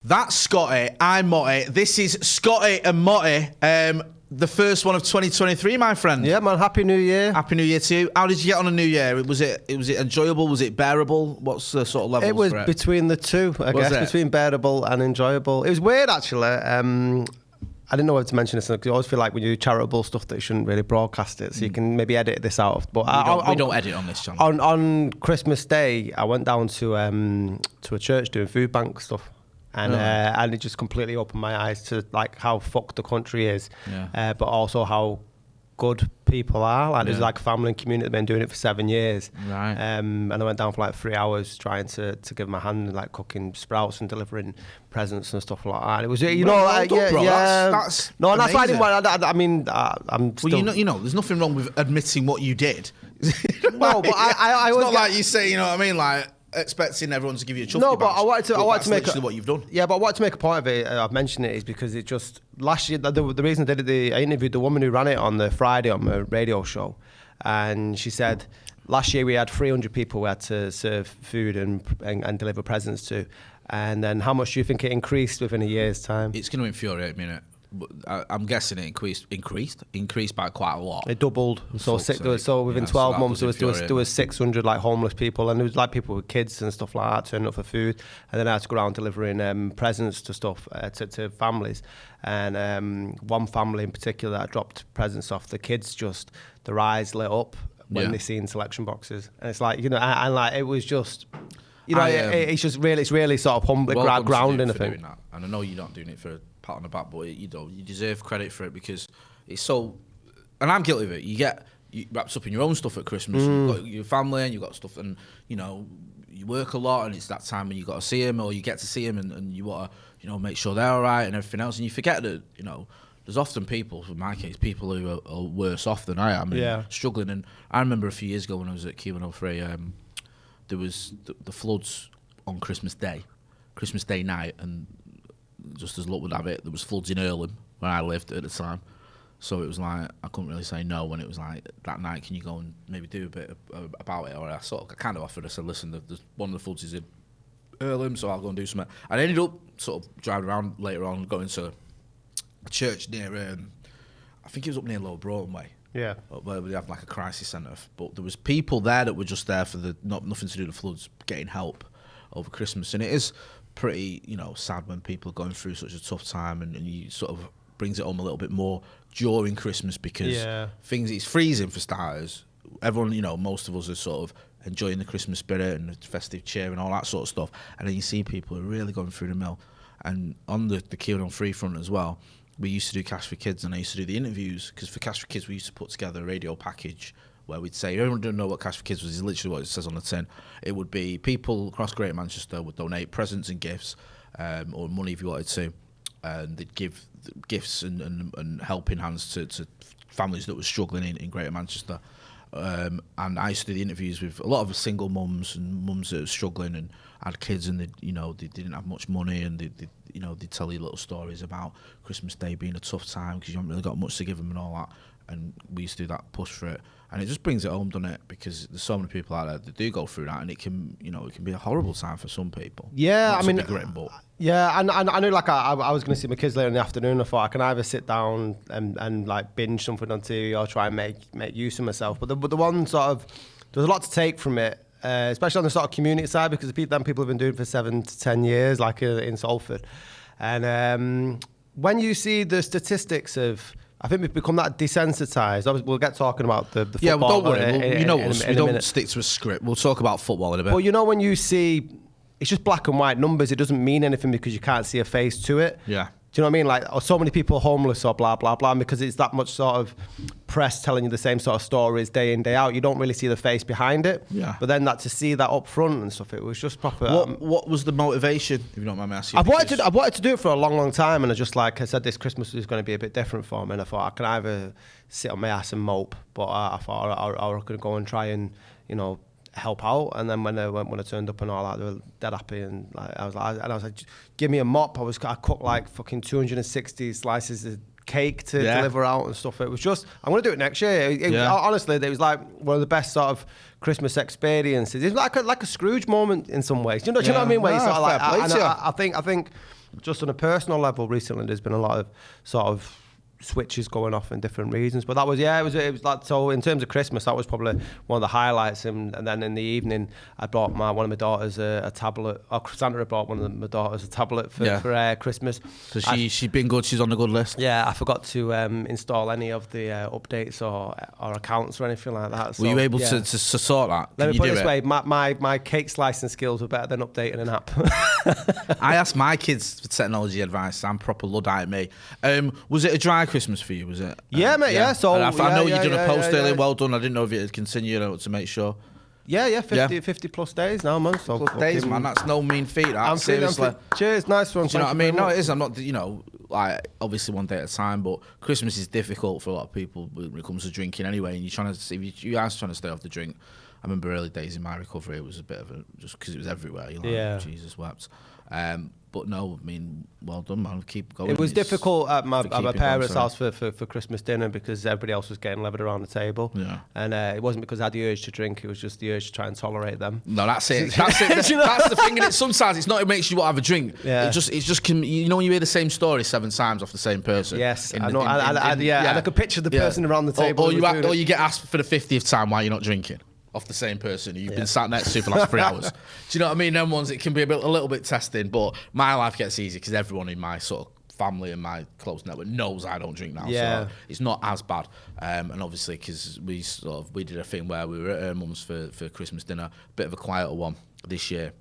That's Scotty, I'm Motty. This is Scotty and Motty, the first one of 2023, my friend. Yeah, man. Happy New Year. Happy New Year to you. How did you get on a New Year? Was it enjoyable? Was it bearable? What's the sort of level? It was between the two, I guess, between bearable and enjoyable. It was weird, actually. I didn't know whether to mention this because I always feel like when you do charitable stuff that you shouldn't really broadcast it, so you can maybe edit this out. But we don't edit on this channel. On Christmas Day, I went down to a church doing food bank stuff. And it just completely opened my eyes to like how fucked the country is, but also how good people are. Like there's like a family and community that have been doing it for 7 years. Right. And I went down for like 3 hours trying to give my hand, like cooking sprouts and delivering presents and stuff like that. It was, you know, like, done, bro. yeah. That's no, and that's why I amazing. didn't want. I mean, I'm still. Well, you know, there's nothing wrong with admitting what you did. No, but I it's was not like you say, you know what I mean, like expecting everyone to give you a chuffy. No, but badge. I wanted to make what you've done. Yeah, but I wanted to make a point of it. I've mentioned it is because it just last year. The reason I did it, I interviewed the woman who ran it on the Friday on my radio show, and she said last year we had 300 people we had to serve food and deliver presents to, and then how much do you think it increased within a year's time? It's going to infuriate me, innit? I'm guessing it increased by quite a lot. It doubled. So within 12 months there was 600 like homeless people, and there was like people with kids and stuff like that turning up for food, and then I had to go around delivering presents to stuff to families, and one family in particular that I dropped presents off, the kids just their eyes lit up when they seen selection boxes, and it's like, you know, and like it was just, you know, it's really sort of humbling, grounding, I think. That. And I know you're not doing it for a pat on the back, but you deserve credit for it because it's so. And I'm guilty of it. You wrapped up in your own stuff at Christmas. You've got your family and you've got stuff, and you know you work a lot, and it's that time when you got to see them or you get to see them, and you want to, you know, make sure they're all right and everything else, and you forget that, you know, there's often people, in my case, people who are worse off than I am, and struggling. And I remember a few years ago when I was at Q103, there was the floods on Christmas Day night, and just as luck would have it, there was floods in Earlham where I lived at the time. So it was like I couldn't really say no when it was like that night. Can you go and maybe do a bit about it? Or I kind of offered. I said, listen, there's one of the floods is in Earlham, so I'll go and do something. And I ended up sort of driving around later on, going to a church near, I think it was up near Lower Broughton Way. Yeah, where we have like a crisis centre. But there was people there that were just there for nothing to do with the floods, getting help over Christmas, and it is pretty, you know, sad when people are going through such a tough time, and you sort of brings it home a little bit more during Christmas because it's freezing for starters. Everyone, you know, most of us are sort of enjoying the Christmas spirit and the festive cheer and all that sort of stuff, and then you see people who are really going through the mill. And on the Q103 front as well, we used to do Cash for Kids, and I used to do the interviews because for Cash for Kids we used to put together a radio package where we'd say, everyone don't know what Cash for Kids was, is literally what it says on the tin. It would be people across Greater Manchester would donate presents and gifts, or money if you wanted to, and they'd give gifts and helping hands to families that were struggling in Greater Manchester. And I used to do the interviews with a lot of single mums and mums that were struggling and had kids, and they didn't have much money, and they'd tell you little stories about Christmas Day being a tough time because you haven't really got much to give them and all that. And we used to do that push for it, and it just brings it home, doesn't it? Because there's so many people out there that do go through that, and it can be a horrible time for some people. Yeah, I mean, yeah, and I knew like I was going to see my kids later in the afternoon. I thought I can either sit down and like binge something on TV or try and make use of myself. But the one sort of, there's a lot to take from it, especially on the sort of community side, because people have been doing it for 7 to 10 years, like in Salford. And when you see the statistics of, I think we've become that desensitised. We'll get talking about the football. Yeah, well, don't worry. We don't minute. stick to a script. We'll talk about football in a bit. But you know, when you see, it's just black and white numbers. It doesn't mean anything because you can't see a face to it. Yeah. Do you know what I mean? Like, so many people homeless or blah, blah, blah, and because it's that much sort of press telling you the same sort of stories day in, day out, you don't really see the face behind it. Yeah. But then to see that up front and stuff, it was just proper. What was the motivation, if you don't mind me asking? I've wanted to do it for a long, long time, and I just, like I said, this Christmas was going to be a bit different for me, and I thought I can either sit on my ass and mope, but I thought I could go and try and, you know, help out. And then when I turned up and all that, they were dead happy, and like, I was like, give me a mop. I cooked like fucking 260 slices of cake to deliver out and stuff. It was just, I'm gonna do it next year. Honestly, it was like one of the best sort of Christmas experiences. It's like a Scrooge moment in some ways. Do you know what I mean? Where you sort of like, I think just on a personal level, recently there's been a lot of sort of switches going off in different reasons, but that was it was like, so in terms of Christmas, that was probably one of the highlights, and then in the evening I bought one of my daughters a tablet, or Santa had bought one of my daughters a tablet for Christmas. So she's been good, she's on the good list. Yeah, I forgot to install any of the updates or accounts or anything like that. So, were you able to sort that? Let me put it this way, my cake slicing skills were better than updating an app. I asked my kids for technology advice. I'm proper Luddite, mate. Was it a dry Christmas for you? Was it? Yeah, mate. Yeah. So I know you've done a post earlier. Well done. I didn't know if it had continued to make sure. Yeah, 50 plus days now, man. So plus days, man. That's no mean feat. I'm seriously. Cheers, nice one. Do you know what I mean? No, it is. I'm not. Like obviously one day at a time, but Christmas is difficult for a lot of people when it comes to drinking anyway. And you're trying to, if you are trying to stay off the drink. I remember early days in my recovery, it was a bit of just because it was everywhere. Jesus wept. But no, I mean, well done, man. Keep going. It was difficult at my parents' house for Christmas dinner because everybody else was getting levered around the table. Yeah. And it wasn't because I had the urge to drink, it was just the urge to try and tolerate them. No, that's it. That's it. That's the thing. And sometimes it's not, it makes you want to have a drink. Yeah. It's just when you hear the same story 7 times off the same person. Yes, I know. And I could picture the person around the table. Or you get asked for the 50th time why you're not drinking. Off the same person you've been sat next to for the last 3 hours. Do you know what I mean? Them ones, it can be a little bit testing, but my life gets easy because everyone in my sort of family and my close network knows I don't drink now. Yeah. So it's not as bad. And obviously, because we did a thing where we were at her mum's for Christmas dinner, a bit of a quieter one this year.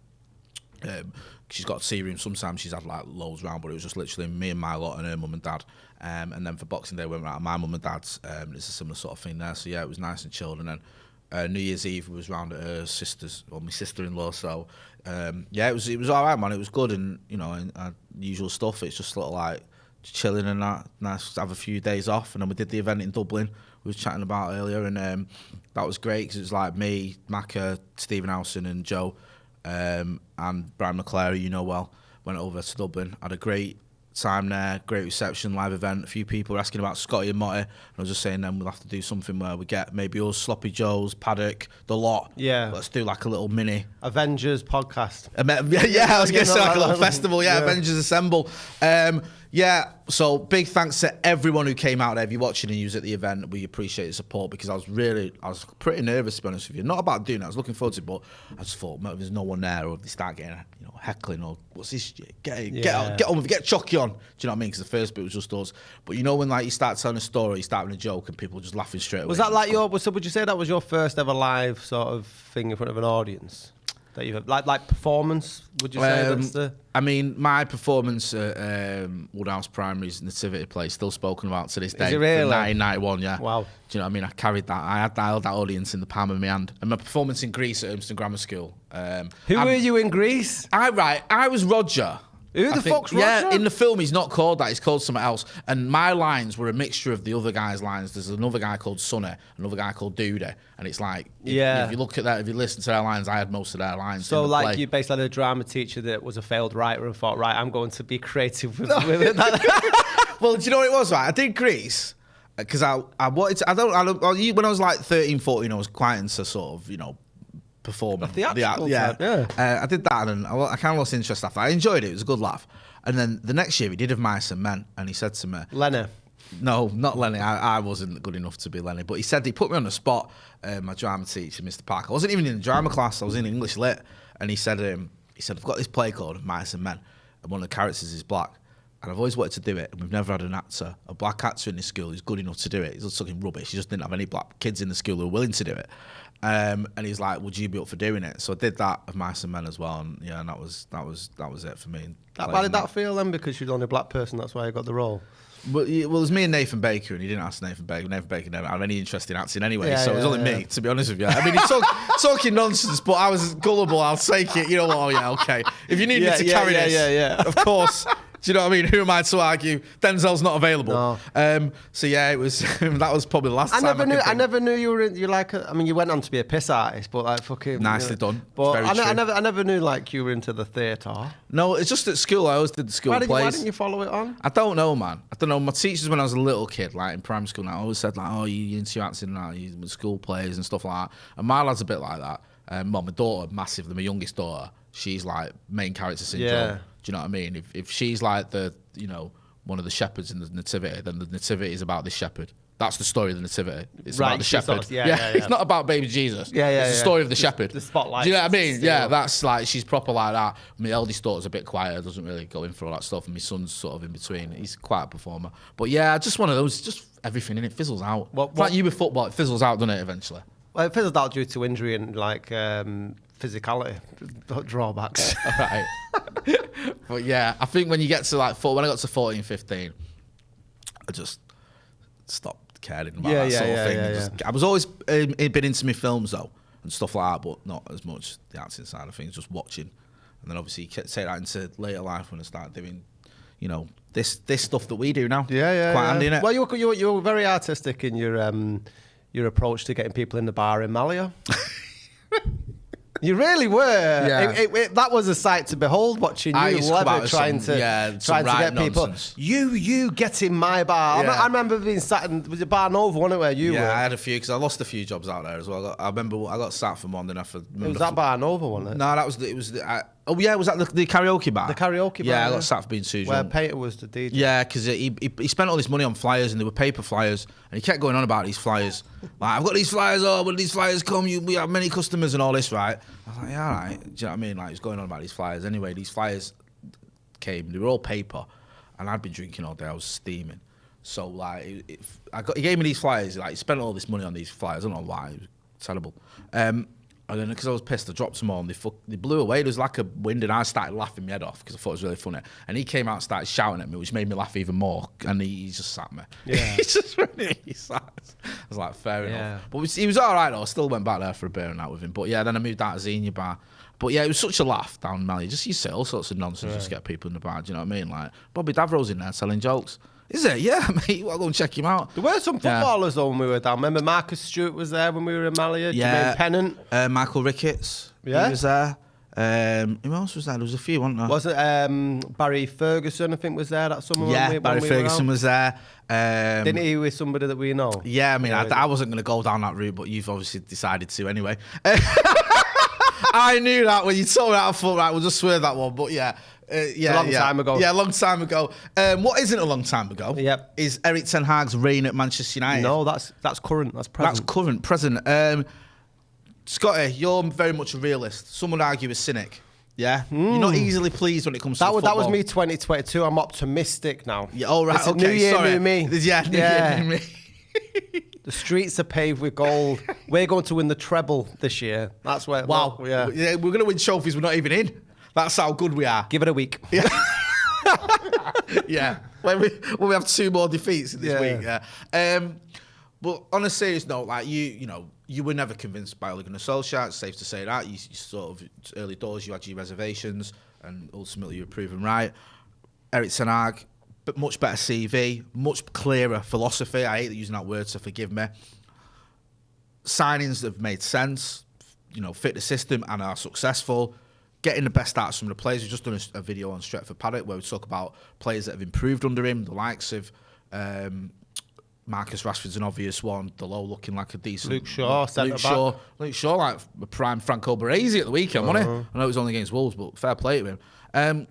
She's got a tea room. Sometimes she's had like loads round, but it was just literally me and my lot and her mum and dad. And then for Boxing Day, we went around my mum and dad's. It's a similar sort of thing there. So yeah, it was nice and chilled. And then New Year's Eve was round at her sister's, or my sister-in-law. So it was all right, man. It was good, and usual stuff. It's just sort of like chilling and that. Nice to have a few days off, and then we did the event in Dublin. We was chatting about earlier, and that was great because it was like me, Macca, Stephen Howson, and Joe, and Brian McClary. Well, went over to Dublin. Had a great time there, great reception, live event. A few people were asking about Scotty and Motty, and I was just saying then we'll have to do something where we get maybe us, Sloppy Joes, Paddock, the lot. Yeah, let's do like a little mini Avengers podcast. I was gonna say like a little festival. Yeah, Avengers Assemble. So big thanks to everyone who came out there. If you're watching and you was at the event, we appreciate the support because I was pretty nervous, to be honest with you. Not about doing it, I was looking forward to it, but I just thought, there's no one there, or if they start getting heckling, or what's this shit? Get on, get Chucky on. Do you know what I mean? Because the first bit was just us. But when like you start telling a story, you start with a joke, and people just laughing straight away. Was that like so would you say that was your first ever live sort of thing in front of an audience? That you've like performance? Would you say that's the? I mean, my performance at Woodhouse Primary's Nativity Play still spoken about to this day. Is it really? 1991, yeah. Wow. Do you know what I mean? I carried that. I held that audience in the palm of my hand. And my performance in Greece at Urmston Grammar School. Who were you in Greece? I was Roger. Who the fuck's Roger? Yeah, in the film he's not called that, he's called something else. And my lines were a mixture of the other guy's lines. There's another guy called Sonny, another guy called Dude. And it's like, if you look at that, if you listen to their lines, I had most of their lines. So like you basically had a drama teacher that was a failed writer and thought, right, I'm going to be creative with it. Well, do you know what it was, right? I did Grease because I wanted to, when I was like 13, 14, I was quite into sort of, performing. I did that, and I kind of lost interest after. I enjoyed it. It was a good laugh. And then the next year, he did Of Mice and Men, and he said to me... Lenny. No, not Lenny. I wasn't good enough to be Lenny. But he put me on the spot, my drama teacher, Mr. Parker. I wasn't even in the drama class. I was in English Lit. And he said, I've got this play called Of Mice and Men, and one of the characters is black. And I've always wanted to do it, and we've never had a black actor in this school who's good enough to do it. He's just fucking rubbish. He just didn't have any black kids in the school who were willing to do it. And he's like, "Would you be up for doing it?" So I did that Of Mice and Men as well, and and that was it for me. How did that feel then? Because you're the only black person, that's why you got the role. Well, it was me and Nathan Baker, and he didn't ask Nathan Baker. Nathan Baker never had any interest in acting anyway, so it was only me, to be honest with you. I mean, he's talking nonsense, but I was gullible. I'll take it. You know what? Oh yeah, okay. If you need me to carry this, of course. Do you know what I mean? Who am I to argue? Denzel's not available. No. So yeah, it was. That was probably the last time. I never knew you were. You went on to be a piss artist, but like fucking nicely done. But I never knew like you were into the theatre. No, it's just at school. I always did the school plays. Why didn't you follow it on? I don't know, man. I don't know. My teachers when I was a little kid, like in primary school, now always said like, "Oh, you into acting now? You school plays and stuff like that." And my lad's a bit like that. My daughter, massively, my youngest daughter, she's like main character syndrome. Yeah. Do you know what I mean? If she's like the, you know, one of the shepherds in the nativity, then the nativity is about the shepherd. That's the story of the nativity. It's about the shepherd. It's not about baby Jesus. It's the story of the shepherd. The spotlight. Do you know what I mean? Yeah, that's like, she's proper like that. My eldest daughter's a bit quieter, doesn't really go in for all that stuff, and my son's sort of in between. He's quite a performer. But yeah, just one of those, just everything in it fizzles out. Like you with football, it fizzles out, doesn't it, eventually? Well, it fizzled out due to injury and like physicality drawbacks. Right. But yeah, I think when you get to like, when I got to 14, 15, I just stopped caring about that sort of thing. I was always been into my films though and stuff like that, but not as much the acting side of things, just watching. And then obviously you take that into later life when I started doing, you know, this stuff that we do now. Quite handy, innit? Well, you were very artistic in your approach to getting people in the bar in Malia. You really were. Yeah. That was a sight to behold, watching you trying to get people. Nonsense. You get in my bar. Yeah. I remember being sat in, was it Bar Nova, wasn't it, where you were? Yeah, I had a few because I lost a few jobs out there as well. I remember I got sacked from one. Then it was that Bar Nova, wasn't it? No, that was was that the karaoke bar? The karaoke bar. Yeah, I got sacked for being too drunk. Where Peter was the DJ. Yeah, because he spent all this money on flyers, and they were paper flyers, and he kept going on about these flyers. Like, I've got these flyers, when these flyers come, we have many customers and all this, right? I was like, yeah, all right. Do you know what I mean? Like, he's going on about these flyers. Anyway, these flyers came, they were all paper, and I'd been drinking all day, I was steaming. So, like, he gave me these flyers, like, he spent all this money on these flyers, I don't know why, it was terrible. And then, because I was pissed, I dropped them all, and they blew away. There was like a wind, and I started laughing my head off because I thought it was really funny. And he came out and started shouting at me, which made me laugh even more. And he just sat me. Yeah. He just really sat. I was like, fair enough. But he was all right, though. I still went back there for a beer and that with him. But yeah, then I moved out to Xenia Bar. But yeah, it was such a laugh down Mally. Just you say all sorts of nonsense just to get people in the bar. Do you know what I mean? Like, Bobby Davro's in there telling jokes. Is it? Yeah, mate. I'll go and check him out. There were some footballers though when we were down. Remember Marcus Stewart was there when we were in Malia? Jermaine Pennant. Michael Ricketts. Yeah. He was there. Who else was there? There was a few, wasn't there? Was it Barry Ferguson, I think, was there that summer? Yeah, Barry Ferguson was there. Didn't he with somebody that we know? Yeah, I mean, I wasn't going to go down that route, but you've obviously decided to anyway. I knew that when you told me that, I thought, right, we'll just swear that one. But yeah. A long time ago. Yeah, a long time ago. What isn't a long time ago is Erik Ten Hag's reign at Manchester United. No, that's current. That's present. That's current, present. Scotty, you're very much a realist. Some would argue a cynic. Yeah? You're not easily pleased when it comes to football. That was me 2022. I'm optimistic now. Yeah, all right, okay, new year, sorry. new me. Yeah, new year, new me. The streets are paved with gold. We're going to win the treble this year. That's where. Wow. Yeah, we're going to win trophies we're not even in. That's how good we are. Give it a week. Yeah. Yeah. When we have 2 more defeats in this week. Yeah. But on a serious note, like you were never convinced by Ole Gunnar Solskjaer. It's safe to say that. You sort of early doors, you had your reservations, and ultimately you were proven right. Erik Ten Hag, but much better CV, much clearer philosophy. I hate using that word, so forgive me. Signings that have made sense, fit the system and are successful. Getting the best out of some of the players. We've just done a video on Stretford Paddock where we talk about players that have improved under him, the likes of Marcus Rashford's an obvious one, Delo looking like a decent... Luke Shaw, centre-back. Luke Shaw, like a prime Franco Baresi at the weekend, wasn't he? I know it was only against Wolves, but fair play to him.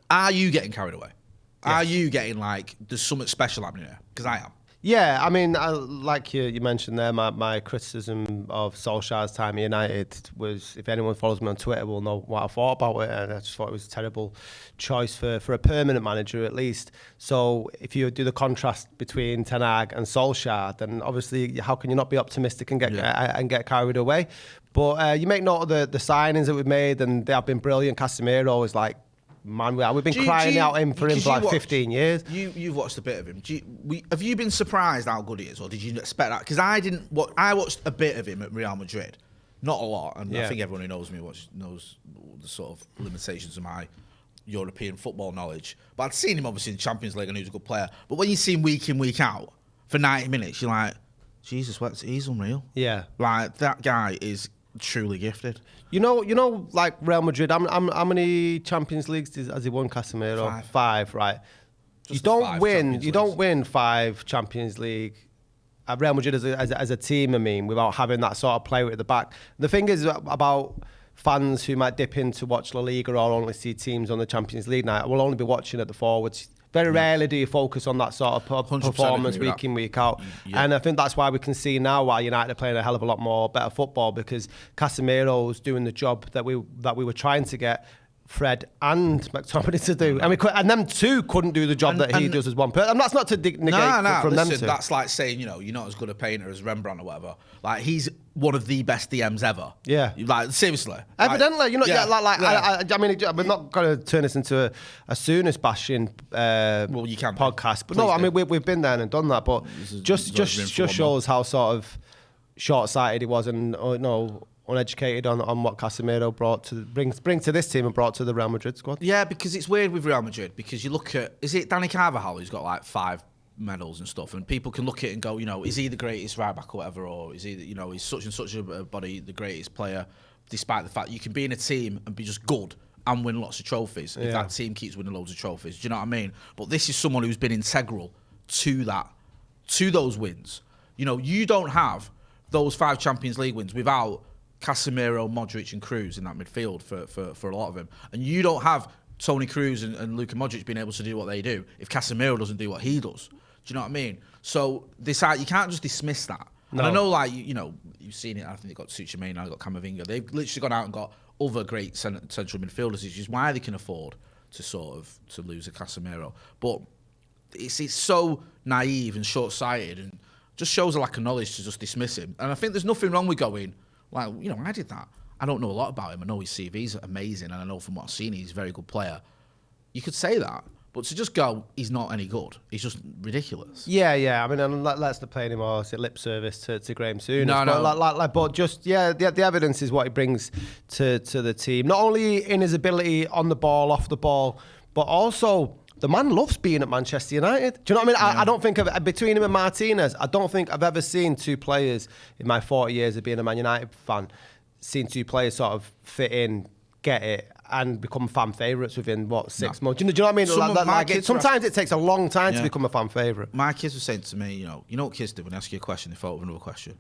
Are you getting carried away? Yes. Are you getting there's something special happening here? Because I am. Yeah, I mean, like you mentioned there, my criticism of Solskjaer's time at United was, if anyone follows me on Twitter will know what I thought about it, and I just thought it was a terrible choice for a permanent manager at least. So if you do the contrast between Ten Hag and Solskjaer, then obviously how can you not be optimistic and get carried away? But you make note of the signings that we've made, and they have been brilliant. Casemiro is man, we've been crying out for him for 15 years. You've watched a bit of him. Have you been surprised how good he is, or did you expect that? Because I didn't. I watched a bit of him at Real Madrid, not a lot, and I think everyone who knows me knows the sort of limitations of my European football knowledge. But I'd seen him obviously in the Champions League, and he was a good player. But when you see him week in, week out for 90 minutes, you're like, Jesus, he's unreal. Yeah, that guy is truly gifted. You know, like Real Madrid. How many Champions Leagues has he won, Casemiro? 5, right? You don't win 5 Champions League at Real Madrid as a team. I mean, without having that sort of player at the back. The thing is about fans who might dip in to watch La Liga or only see teams on the Champions League night will only be watching at the forwards. Very rarely do you focus on that sort of performance week in, week out. Yeah. And I think that's why we can see now why United are playing a hell of a lot more better football, because Casemiro's doing the job that we were trying to get Fred and McTominay to do, and them two couldn't do the job that he does as one person. And that's not to negate from them two. That's like saying, you know, you're not as good a painter as Rembrandt or whatever. Like, he's one of the best DMs ever. Yeah, like, seriously. Evidently, like, you know, I mean, we're not going to turn this into a Sooners bashing well, you can podcast, but no, I mean, we've been there and done that, but just shows how sort of short-sighted he was, and uneducated on what Casemiro brought to bring to this team and brought to the Real Madrid squad. Yeah, because it's weird with Real Madrid, because you look at, is it Danny Carvajal who's got like 5 medals and stuff, and people can look at it and go, you know, is he the greatest right back or whatever, or is he, you know, he's such and such a body the greatest player, despite the fact you can be in a team and be just good and win lots of trophies if that team keeps winning loads of trophies. Do you know what I mean? But this is someone who's been integral to those wins. You know, you don't have those 5 Champions League wins without Casemiro, Modric and Kroos in that midfield for a lot of them. And you don't have Toni Kroos and Luka Modric being able to do what they do if Casemiro doesn't do what he does. Do you know what I mean? So you can't just dismiss that. No. And I know, like, you know, you've seen it. I think they've got Tchouaméni, they've got Camavinga. They've literally gone out and got other great central midfielders, which is why they can afford to lose a Casemiro. But it's so naive and short-sighted, and just shows a lack of knowledge to just dismiss him. And I think there's nothing wrong with going, like, you know, I did that. I don't know a lot about him. I know his CV's amazing, and I know from what I've seen, he's a very good player. You could say that, but to just go, he's not any good, he's just ridiculous. Yeah. I mean, and let's not play any more lip service to Graham Souness. No. But just, the evidence is what he brings to the team. Not only in his ability on the ball, off the ball, but also the man loves being at Manchester United. Do you know what I mean? Yeah. I don't think between him and Martinez, I don't think I've ever seen two players in my 40 years of being a Man United fan, seen two players sort of fit in, get it, and become fan favourites within, 6 months? Do you know what I mean? Sometimes it takes a long time to become a fan favourite. My kids were saying to me, you know what kids do when they ask you a question, they follow up with another question.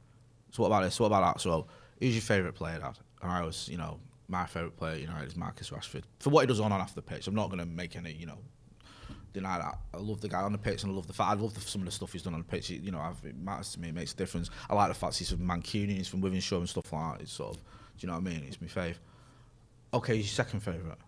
So what about this? What about that? So who's your favourite player, Dad? And I was, you know, my favourite player, you know, is Marcus Rashford. For what he does on and off the pitch, I'm not going to make any, you know, deny that. I love the guy on the pitch, and I love the fact. I love some of the stuff he's done on the pitch. You know, it matters to me. It makes a difference. I like the fact he's from Mancunian, he's from Wythenshawe and stuff like that. It's sort of, do you know what I mean? It's my fave. Okay, who's your second favourite?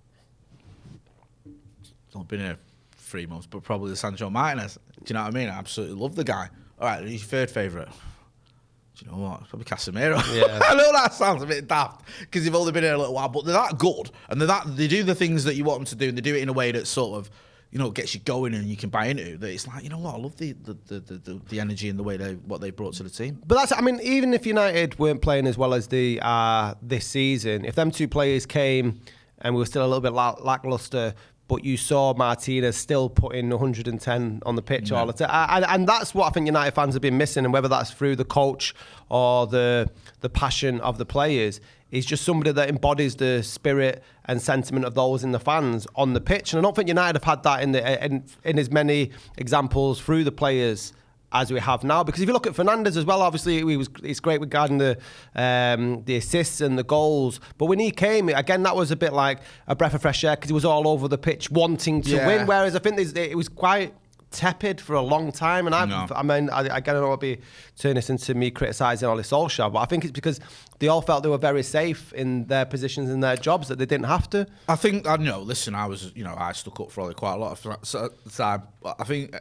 He's only been here 3 months, but probably the Sancho Martinez. Do you know what I mean? I absolutely love the guy. All right, who's your third favourite? Do you know what? It's probably Casemiro. Yeah. I know that sounds a bit daft because you've only been here a little while, but they're that good, and they do the things that you want them to do, and they do it in a way that sort of, you know, gets you going and you can buy into. That it's like, you know what, I love the energy and the way what they brought to the team. But that's, I mean, even if United weren't playing as well as they are this season, if them two players came and we were still a little bit lacklustre, but you saw Martinez still putting 110 on the pitch all the time, and that's what I think United fans have been missing. And whether that's through the coach or the passion of the players, is just somebody that embodies the spirit and sentiment of those in the fans on the pitch. And I don't think United have had that in as many examples through the players as we have now. Because if you look at Fernandes as well, obviously it's great regarding the assists and the goals. But when he came, again, that was a bit like a breath of fresh air because he was all over the pitch wanting to win. Whereas I think it was quite tepid for a long time, and I mean, I don't want to be turning this into me criticising Ole Solskjaer, but I think it's because they all felt they were very safe in their positions and their jobs that they didn't have to. I think, listen, I stuck up for Ole quite a lot of time, but I think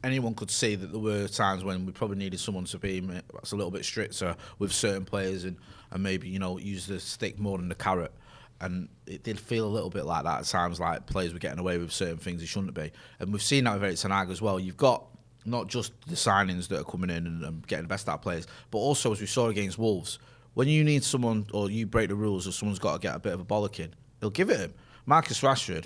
anyone could see that there were times when we probably needed someone to be a little bit stricter with certain players and maybe, you know, use the stick more than the carrot. And it did feel a little bit like that at times, like players were getting away with certain things they shouldn't be. And we've seen that with Erik Ten Hag as well. You've got not just the signings that are coming in and getting the best out of players, but also, as we saw against Wolves, when you need someone or you break the rules or someone's got to get a bit of a bollocking, he'll give it him. Marcus Rashford,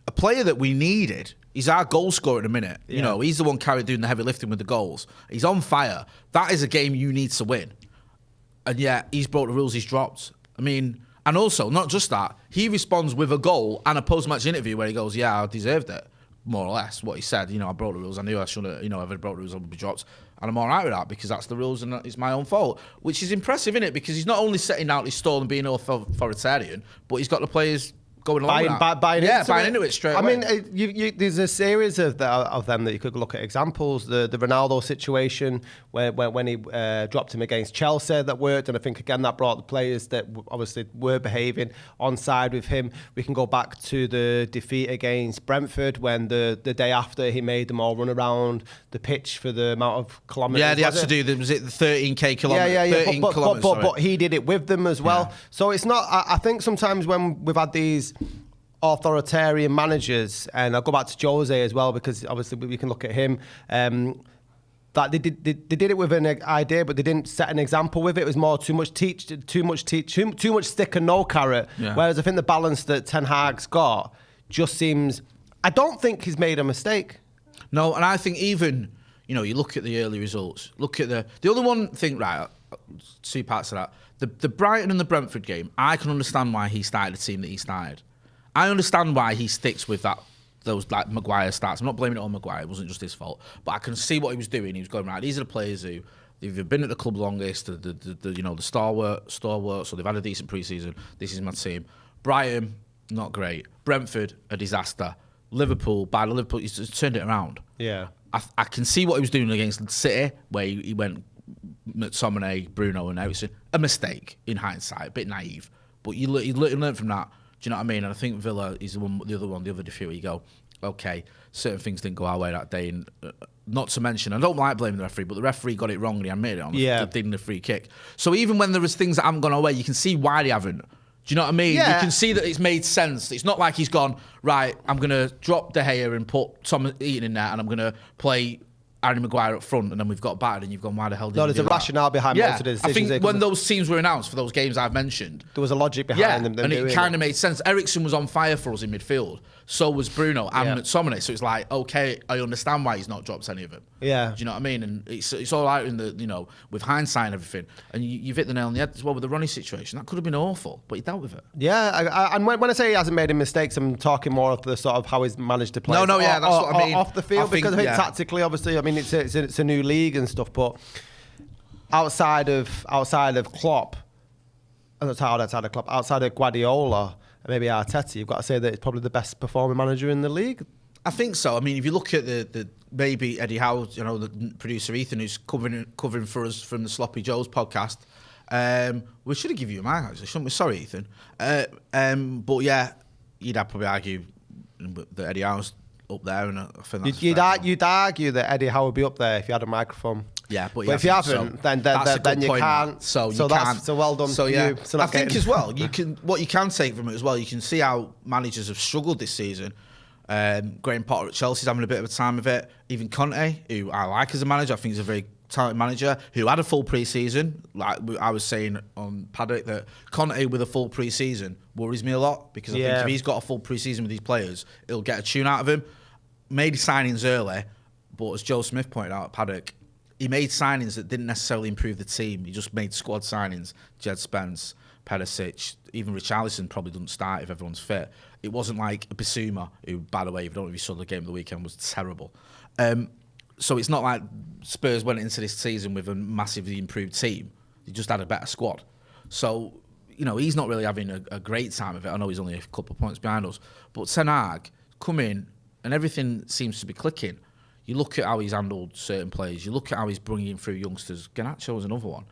a player that we needed. He's our goal scorer at the minute. Yeah. You know, he's the one doing the heavy lifting with the goals. He's on fire. That is a game you need to win. And yet, he's broke the rules, he's dropped. I mean, and also, not just that, he responds with a goal and a post-match interview where he goes, yeah, I deserved it. more or less what he said. I broke the rules. I knew I shouldn't. If I broke the rules, I would be dropped. And I'm all right with that because that's the rules and it's my own fault. Which is impressive, isn't it? Because he's not only setting out his stall and being authoritarian, but he's got the players going along with that. Buying into it straight away. I mean, there's a series of them that you could look at examples. The Ronaldo situation when he dropped him against Chelsea, that worked, and I think again that brought the players that obviously were behaving on side with him. We can go back to the defeat against Brentford when the day after he made them all run around the pitch for the amount of kilometres. Yeah, they had to do was it the 13k kilometres? Yeah. 13 kilometres, but he did it with them as well. Yeah. So it's not. I think sometimes when we've had these authoritarian managers, and I'll go back to Jose as well because obviously we can look at him. That they did it with an idea, but they didn't set an example with it. It was more too much stick and no carrot. Yeah. Whereas I think the balance that Ten Hag's got just seems. I don't think he's made a mistake. No, and I think even you look at the early results. Look at the other one thing. Right, 2 parts of that. The Brighton and the Brentford game. I can understand why he started the team that he started. I understand why he sticks with those like Maguire starts. I'm not blaming it on Maguire. It wasn't just his fault. But I can see what he was doing. He was going, right, these are the players who they've been at the club longest, the stalwarts, so they've had a decent pre-season. This is my team. Brighton, not great. Brentford, a disaster. Liverpool, he's turned it around. Yeah. I can see what he was doing against City, where he went McTominay, Bruno and Eriksen. A mistake in hindsight, a bit naive. But you learn from that. Do you know what I mean? And I think Villa is the other defeat where you go, okay, certain things didn't go our way that day. And not to mention, I don't like blaming the referee, but the referee got it wrong and he admitted it on the free kick. So even when there was things that haven't gone our way, you can see why they haven't. Do you know what I mean? Yeah. You can see that it's made sense. It's not like he's gone, right, I'm going to drop De Gea and put Tom Eaton in there and I'm going to play Harry Maguire up front and then we've got battered and you've gone, why the hell did you do that? There's a rationale behind most of the decisions. I think when those teams were announced for those games I've mentioned, there was a logic behind them. And it kind of made sense. Eriksen was on fire for us in midfield. So was Bruno and McTominay. So it's like, okay, I understand why he's not dropped any of them. Yeah. Do you know what I mean? And it's all out in the, with hindsight and everything. And you've hit the nail on the head as well with the Ronnie situation. That could have been awful, but he dealt with it. Yeah, and when I say he hasn't made any mistakes, I'm talking more of the sort of how he's managed to play. That's what I mean. Off the field, because I think tactically, obviously, I mean, it's a new league and stuff, but outside of Klopp, outside of Guardiola, and maybe Arteta, you've got to say that it's probably the best performing manager in the league. I think so. I mean, if you look at the maybe Eddie Howe, the producer Ethan, who's covering for us from the Sloppy Joe's podcast. We should have given you a mic, actually, shouldn't we? Sorry, Ethan. But yeah, you'd probably argue that Eddie Howe's up there, and I think that's you'd argue that Eddie Howe would be up there if you had a microphone. Yeah, but if you haven't, then you can't. So well done. So yeah, I think as well, what you can take from it as well, you can see how managers have struggled this season. Graham Potter at Chelsea's having a bit of a time of it. Even Conte, who I like as a manager, I think he's a very talented manager who had a full pre-season. Like I was saying on Paddock, that Conte with a full pre-season worries me a lot because I think if he's got a full pre-season with these players, he'll get a tune out of him. Made signings early, but as Joe Smith pointed out at Paddock, he made signings that didn't necessarily improve the team. He just made squad signings. Jed Spence, Perisic, even Richarlison probably doesn't start if everyone's fit. It wasn't like Bissouma, who, by the way, if you don't know if you saw the game of the weekend, was terrible. So it's not like Spurs went into this season with a massively improved team. They just had a better squad. So, he's not really having a great time of it. I know he's only a couple of points behind us. But Ten Hag come in and everything seems to be clicking. You look at how he's handled certain players. You look at how he's bringing through youngsters. Garnacho was another one.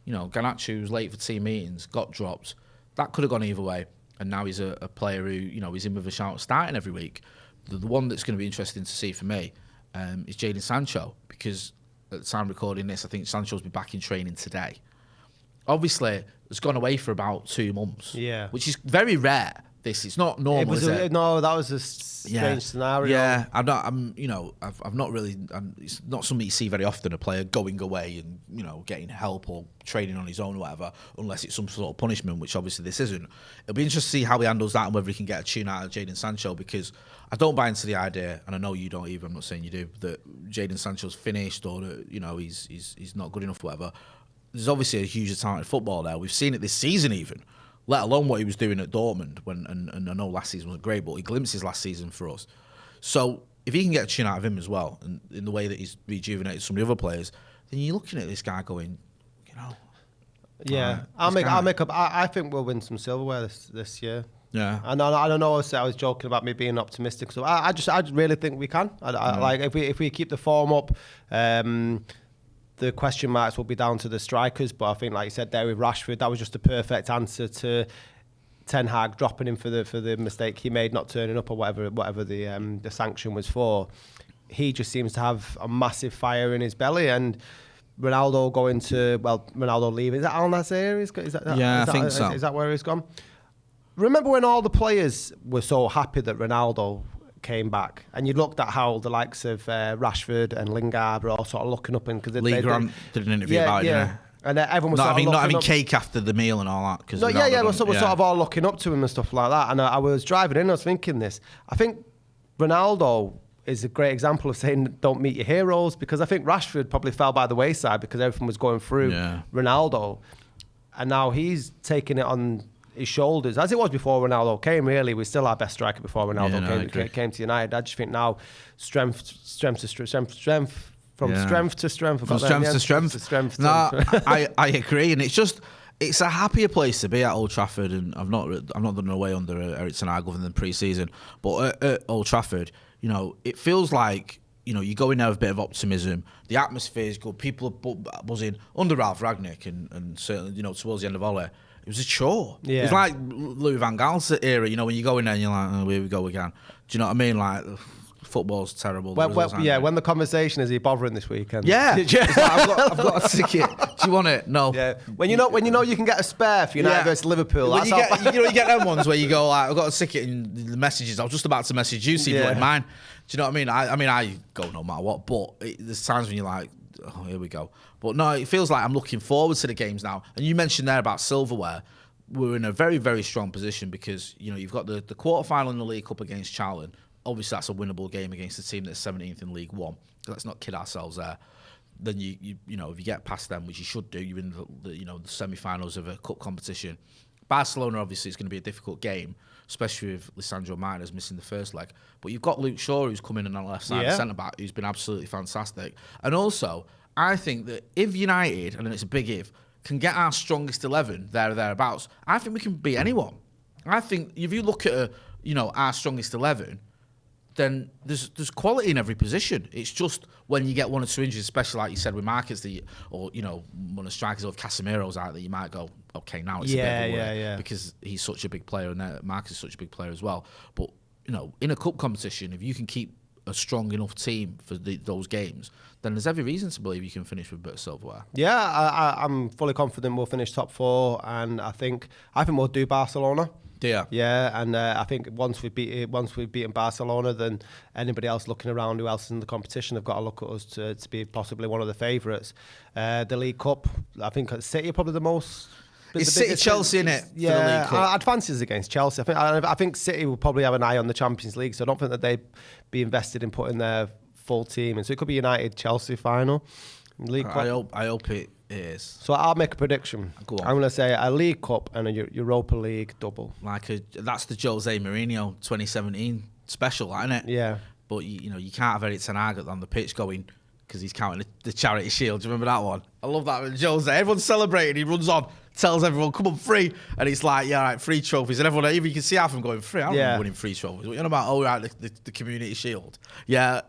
Garnacho was late for team meetings, got dropped. That could have gone either way. And now he's a player who, he's in with a shout starting every week. The one that's going to be interesting to see for me is Jadon Sancho, because at the time of recording this, I think Sancho's been back in training today. Obviously, it's gone away for about 2 months, which is very rare. It's not normal, is it? No, that was a strange scenario. Yeah, I've not really. It's not something you see very often. A player going away and getting help or training on his own or whatever, unless it's some sort of punishment, which obviously this isn't. It'll be interesting to see how he handles that and whether he can get a tune out of Jadon Sancho, because I don't buy into the idea, and I know you don't either. I'm not saying you do, that Jadon Sancho's finished or that he's not good enough, or whatever. There's obviously a huge talented football there. We've seen it this season even. Let alone what he was doing at Dortmund. And I know last season was great, but he glimpsed his last season for us. So if he can get a chin out of him as well, and in the way that he's rejuvenated some of the other players, then you're looking at this guy going, you know. Yeah, I think we'll win some silverware this year. Yeah, and I don't know. I was joking about me being optimistic. So I really think we can. Like if we keep the form up, the question marks will be down to the strikers. But I think, like you said there with Rashford, that was just a perfect answer to Ten Hag dropping him for the mistake he made, not turning up or whatever the sanction was for. He just seems to have a massive fire in his belly, and Ronaldo Ronaldo leaving. Is that Al Nassr? I think so. Is that where he's gone? Remember when all the players were so happy that Ronaldo came back, and you looked at how the likes of Rashford and Lingard were all sort of looking up, and because Lee Grant did an interview about it, didn't he? And everyone was not having cake after the meal and all that. We're sort of all looking up to him and stuff like that. And I was driving in, I was thinking this. I think Ronaldo is a great example of saying don't meet your heroes, because I think Rashford probably fell by the wayside because everything was going through Ronaldo, and now he's taking it on his shoulders, as it was before Ronaldo came. Really, we're still our best striker before Ronaldo came to United. I just think now strength to strength. From strength to strength. From strength to strength. No, I agree, and it's a happier place to be at Old Trafford, and I've not done away under Erik Ten Hag other than pre-season, but at Old Trafford, you know, it feels like, you know, you go in there with a bit of optimism. The atmosphere is good. People are buzzing under Ralph Rangnick, and certainly, you know, towards the end of Ole, it was a chore. Yeah. It's like Louis van Gaal's era, you know, when you go in there and you're like, oh, here we go again. Do you know what I mean? Like, football's terrible. When the conversation is, he bothering this weekend? Yeah. I've got a ticket. Do you want it? No. Yeah. When you know you can get a spare for United versus Liverpool. When you get them ones where you go like, I've got a ticket, and the messages, I was just about to message you, see if you want mine. Do you know what I mean? I go no matter what, but there's times when you're like, oh, here we go. But no, it feels like I'm looking forward to the games now. And you mentioned there about silverware. We're in a very, very strong position because, you know, you've got the quarter-final in the League Cup against Charlton. Obviously, that's a winnable game against a team that's 17th in League One. Let's not kid ourselves there. Then you know, if you get past them, which you should do, you're in the semi-finals of a cup competition. Barcelona, obviously, is going to be a difficult game, especially with Lisandro Martinez missing the first leg. But you've got Luke Shaw, who's come in on the left side, centre back, who's been absolutely fantastic. And also, I think that if United, and it's a big if, can get our strongest 11 there or thereabouts, I think we can beat anyone. I think if you look at our strongest 11. Then there's quality in every position. It's just when you get one or two injuries, especially like you said with Marcus, or one of the strikers of Casemiro's out, that you might go, okay, now it's a bit of a worry, because he's such a big player, and Marcus is such a big player as well. But in a cup competition, if you can keep a strong enough team for those games, then there's every reason to believe you can finish with a bit of silverware. Yeah, I'm fully confident we'll finish top four, and I think we'll do Barcelona. Yeah, and I think once we've beaten Barcelona, then anybody else looking around who else is in the competition have got to look at us to be possibly one of the favourites. The League Cup, I think City are probably the most. It's City Chelsea in it. Yeah, for the League Cup. I'd fancy us against Chelsea. I think City will probably have an eye on the Champions League, so I don't think that they'd be invested in putting their full team in. So it could be United Chelsea final. League Cup. I hope it is. So I'll make a prediction. Go on. I'm going to say a League Cup and a Europa League double. That's the Jose Mourinho 2017 special, isn't it? Yeah. But you can't have Erik Ten Hag on the pitch going, because he's counting the Charity Shield. Do you remember that one? I love that with Jose. Everyone's celebrating. He runs on, tells everyone, come on, free. And it's like, yeah, right, free trophies. And everyone, even you can see half of them going, free. I don't remember winning free trophies. What are you on about? Oh, right, the Community Shield. Yeah.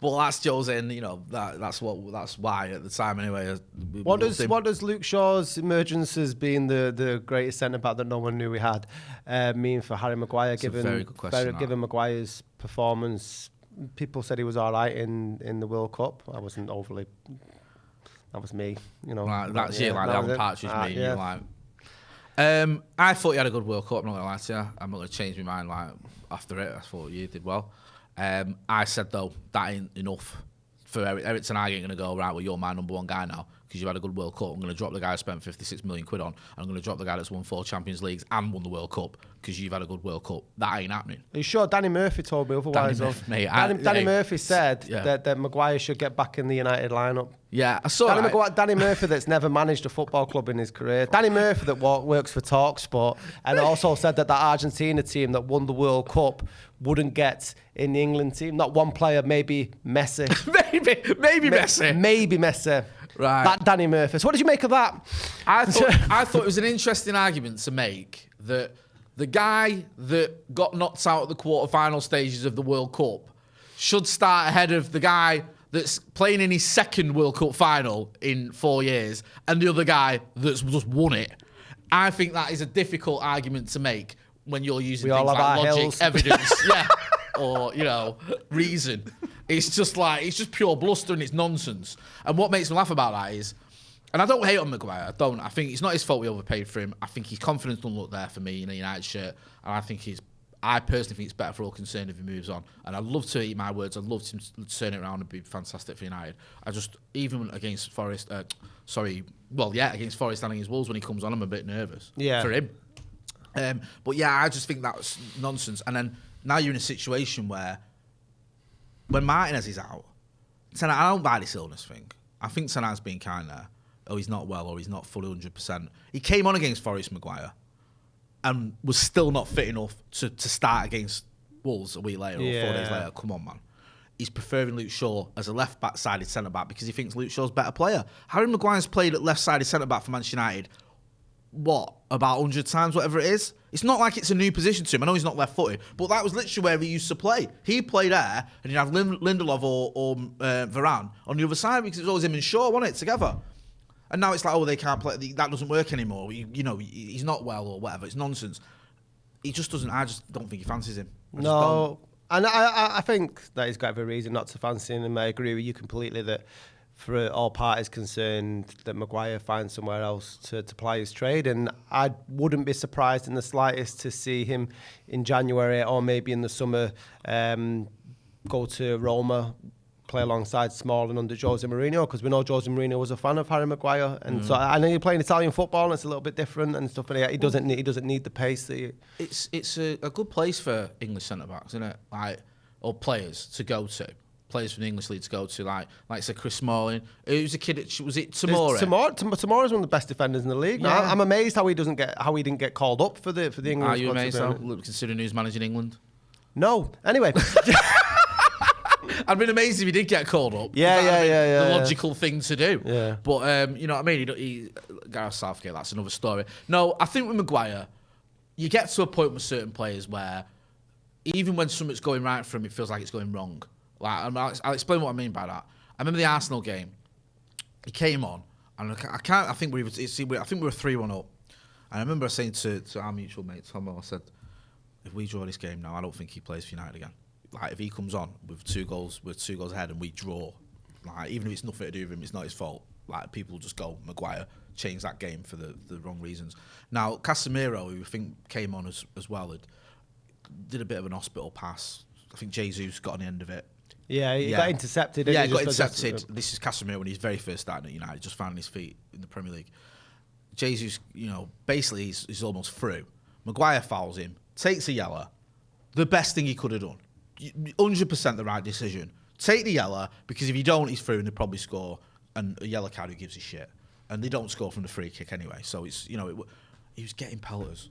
Well, that's Jose, and, that's why at the time anyway. What does Luke Shaw's emergence as being the greatest centre-back that no one knew we had mean for Harry Maguire, That's a very good question, given Maguire's performance? People said he was all right in the World Cup. I wasn't overly. That was me, Like, that's the Alan Partridge me. Yeah. I thought you had a good World Cup. I'm not gonna lie to you. I'm not gonna change my mind after it. I thought you did well. I said though that ain't enough for Erik Ten Hag. Ain't gonna go right. Well, you're my number one guy now because you had a good World Cup. I'm gonna drop the guy I spent 56 million quid on. And I'm gonna drop the guy that's won 4 Champions Leagues and won the World Cup because you've had a good World Cup. That ain't happening. Are you sure? Danny Murphy told me otherwise. Danny Murphy said that Maguire should get back in the United lineup. Yeah, I saw Danny Murphy that's never managed a football club in his career. Danny Murphy that works for TalkSport and also said that Argentina team that won the World Cup wouldn't get in the England team. Not one player, maybe Messi. maybe Messi. Maybe Messi. Right. That Danny Murphy. So what did you make of that? I thought it was an interesting argument to make that the guy that got knocked out at the quarter-final stages of the World Cup should start ahead of the guy that's playing in his second World Cup final in 4 years and the other guy that's just won it. I think that is a difficult argument to make when you're using things like logic, evidence, or, reason. It's just pure bluster and it's nonsense. And what makes me laugh about that is, and I don't hate on Maguire, I think it's not his fault we overpaid for him. I think his confidence doesn't look there for me in a United shirt, and I personally think it's better for all concerned if he moves on. And I'd love to eat my words. I'd love to turn it around and be fantastic for United. Even against Forest, against Forest and against Wolves when he comes on, I'm a bit nervous for him. But yeah, I just think that's nonsense. And then now you're in a situation where when Martinez is out, I don't buy this illness thing. I think Sanai's being kind there. Oh, he's not well or he's not fully 100%. He came on against Forest, Maguire, and was still not fit enough to start against Wolves a week later or 4 days later. Come on, man. He's preferring Luke Shaw as a left-sided centre-back because he thinks Luke Shaw's a better player. Harry Maguire's played at left-sided centre-back for Manchester United, about 100 times, whatever it is? It's not like it's a new position to him. I know he's not left-footed, but that was literally where he used to play. He played there, and you'd have Lindelof or Varane on the other side because it was always him and Shaw, wasn't it, together? And now it's like, they can't play. That doesn't work anymore. He's not well or whatever. It's nonsense. He just doesn't. I just don't think he fancies him. And I think that he's got every reason not to fancy him. I agree with you completely that for all parties concerned, that Maguire finds somewhere else to ply his trade. And I wouldn't be surprised in the slightest to see him in January or maybe in the summer go to Roma, play alongside Smalling under Jose Mourinho, because we know Jose Mourinho was a fan of Harry Maguire, and so I know you're playing Italian football and it's a little bit different and stuff. And he doesn't need the pace that It's a good place for English centre backs, isn't it? Or players to go to. Players from the English league to go to, like say Chris Smalling. Who's a kid? Was it Tamora? Tamora's one of the best defenders in the league. Yeah. I'm amazed how he didn't get called up for the England. Are you amazed? Considering who's managing England? No. Anyway. I'd been amazed if he did get called up. Yeah. The logical thing to do. Yeah. But you know what I mean? Gareth Southgate, that's another story. No, I think with Maguire, you get to a point with certain players where even when something's going right for him, it feels like it's going wrong. I'll explain what I mean by that. I remember the Arsenal game. He came on, and I think we were 3-1 up. And I remember saying to our mutual mate Tom, I said, if we draw this game now, I don't think he plays for United again. Like, if he comes on with two goals ahead and we draw, like, even if it's nothing to do with him, it's not his fault. Like, people just go, Maguire, change that game for the wrong reasons. Now, Casemiro, who I think came on as well, did a bit of an hospital pass. I think Jesus got on the end of it. Yeah, he got intercepted. Yeah, he got intercepted. This is Casemiro when he's very first starting at United, just finding his feet in the Premier League. Jesus, basically he's almost through. Maguire fouls him, takes a yellow. The best thing he could have done. 100% the right decision. Take the yellow, because if you don't, he's through and they probably score. And a yellow card, who gives a shit? And they don't score from the free kick anyway. So it's he was getting pelters.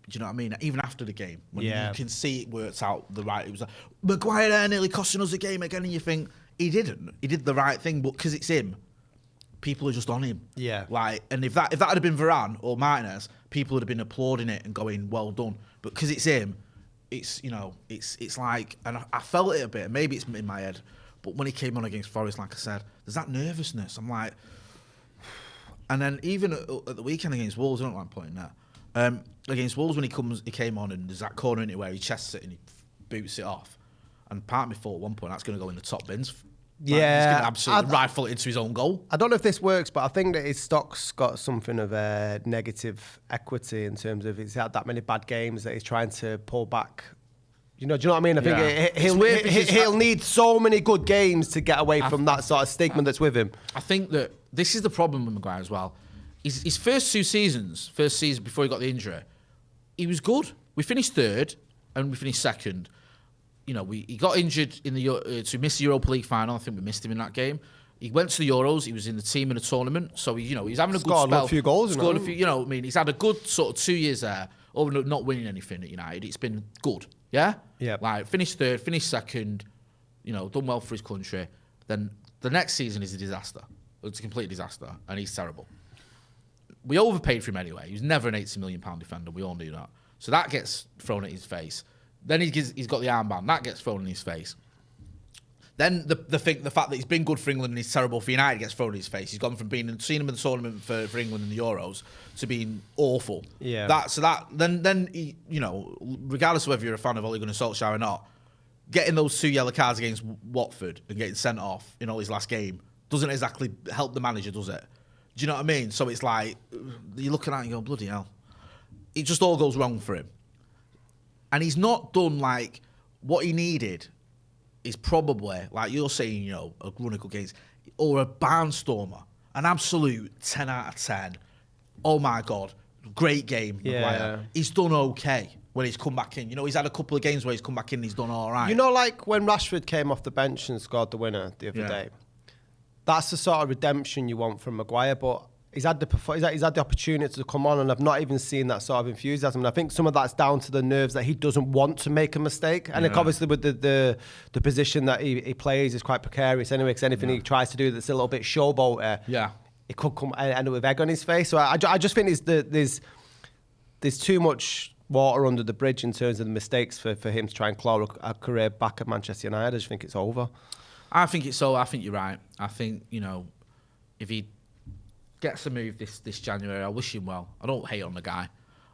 Do you know what I mean? Even after the game, when you can see it works out the right. It was like Maguire there nearly costing us the game again, and you think he didn't. He did the right thing, but because it's him, people are just on him. Yeah. And if that had been Varane or Martinez, people would have been applauding it and going, "Well done." But because it's him, it's like, and I felt it a bit. Maybe it's in my head, but when he came on against Forest, like I said, there's that nervousness. I'm like, and then even at the weekend against Wolves, I don't like pointing that. Against Wolves, when he came on, and there's that corner in it where he chests it and he boots it off. And part of me thought at one point that's going to go in the top bins. He's going to absolutely rifle it into his own goal. I don't know if this works, but I think that his stock's got something of a negative equity in terms of he's had that many bad games that he's trying to pull back. Do you know what I mean? I think he'll need so many good games to get away from that sort of stigma that's with him. I think that this is the problem with Maguire as well. His first season before he got the injury, he was good. We finished third and we finished second. He got injured in to miss the Europa League final. I think we missed him in that game. He went to the Euros. He was in the team in a tournament, so he's having a good spell. Scored a few goals. Scored a few. I mean, he's had a good sort of 2 years there, over not winning anything at United. It's been good. Yeah. Yeah. Like finished third, finished second. Done well for his country. Then the next season is a disaster. It's a complete disaster, and he's terrible. We overpaid for him anyway. He was never an £80 million defender. We all knew that. So that gets thrown at his face. Then he's got the armband. That gets thrown in his face. Then the fact that he's been good for England and he's terrible for United gets thrown in his face. He's gone from seeing him in the tournament for England in the Euros to being awful. Yeah. Then he, regardless of whether you're a fan of Ole Gunnar Solskjaer or not, getting those 2 yellow cards against Watford and getting sent off in Ole's last game doesn't exactly help the manager, does it? Do you know what I mean? So it's like you're looking at it and going, bloody hell. It just all goes wrong for him. And he's not done like what he needed is probably, like you're saying, a run of good games, or a barnstormer, an absolute 10 out of 10. Oh my God, great game, Maguire. He's done okay when he's come back in. He's had a couple of games where he's come back in and he's done all right. Like when Rashford came off the bench and scored the winner the other day, that's the sort of redemption you want from Maguire, but he's had the opportunity to come on, and I've not even seen that sort of enthusiasm. And I think some of that's down to the nerves that he doesn't want to make a mistake. And obviously with the position that he plays is quite precarious anyway, because anything he tries to do that's a little bit showboater, it could come end up with egg on his face. So I just think there's too much water under the bridge in terms of the mistakes for him to try and claw a career back at Manchester United. I just think it's over. I think it's so. I think you're right. I think, if he gets a move this January, I wish him well. I don't hate on the guy.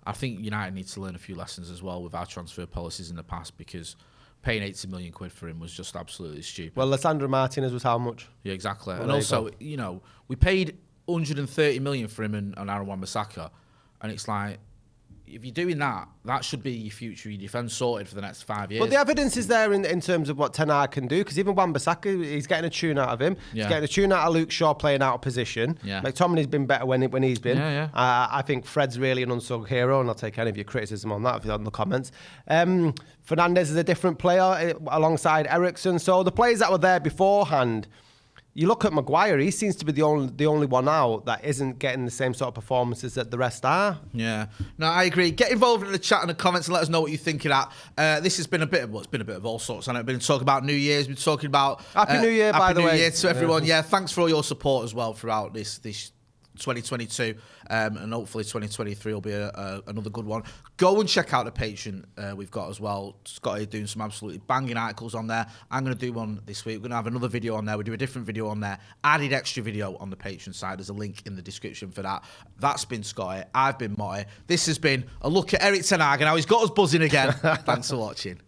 I think United needs to learn a few lessons as well with our transfer policies in the past, because paying 80 million quid for him was just absolutely stupid. Well, Lissandro Martinez was how much? Yeah, exactly. Well, and also, we paid 130 million for him and Aaron Wan-Bissaka, and it's like, if you're doing that, that should be your future, your defence sorted for the next 5 years. But the evidence is there in terms of what Ten Hag can do, because even Wan-Bissaka, he's getting a tune out of him. Yeah. He's getting a tune out of Luke Shaw playing out of position. Yeah. McTominay's been better when he's been. Yeah, yeah. I think Fred's really an unsung hero, and I'll take any of your criticism on that if you're in the comments. Fernandes is a different player alongside Eriksen. So the players that were there beforehand, you look at Maguire, he seems to be the only one out that isn't getting the same sort of performances that the rest are. Yeah. No, I agree. Get involved in the chat and the comments and let us know what you're thinking at. This has been a bit of all sorts. I've been talking about New Year's, been talking about Happy New Year, by the way. Happy New Year to everyone. Yeah, thanks for all your support as well throughout this 2022, and hopefully 2023 will be another good one. Go and check out the Patreon we've got as well. Scotty doing some absolutely banging articles on there. I'm going to do one this week. We're going to have another video on there. We do a different video on there. Added extra video on the Patreon side. There's a link in the description for that. That's been Scotty. I've been Motty. This has been a look at Erik Ten Hag and how he's got us buzzing again. Thanks for watching.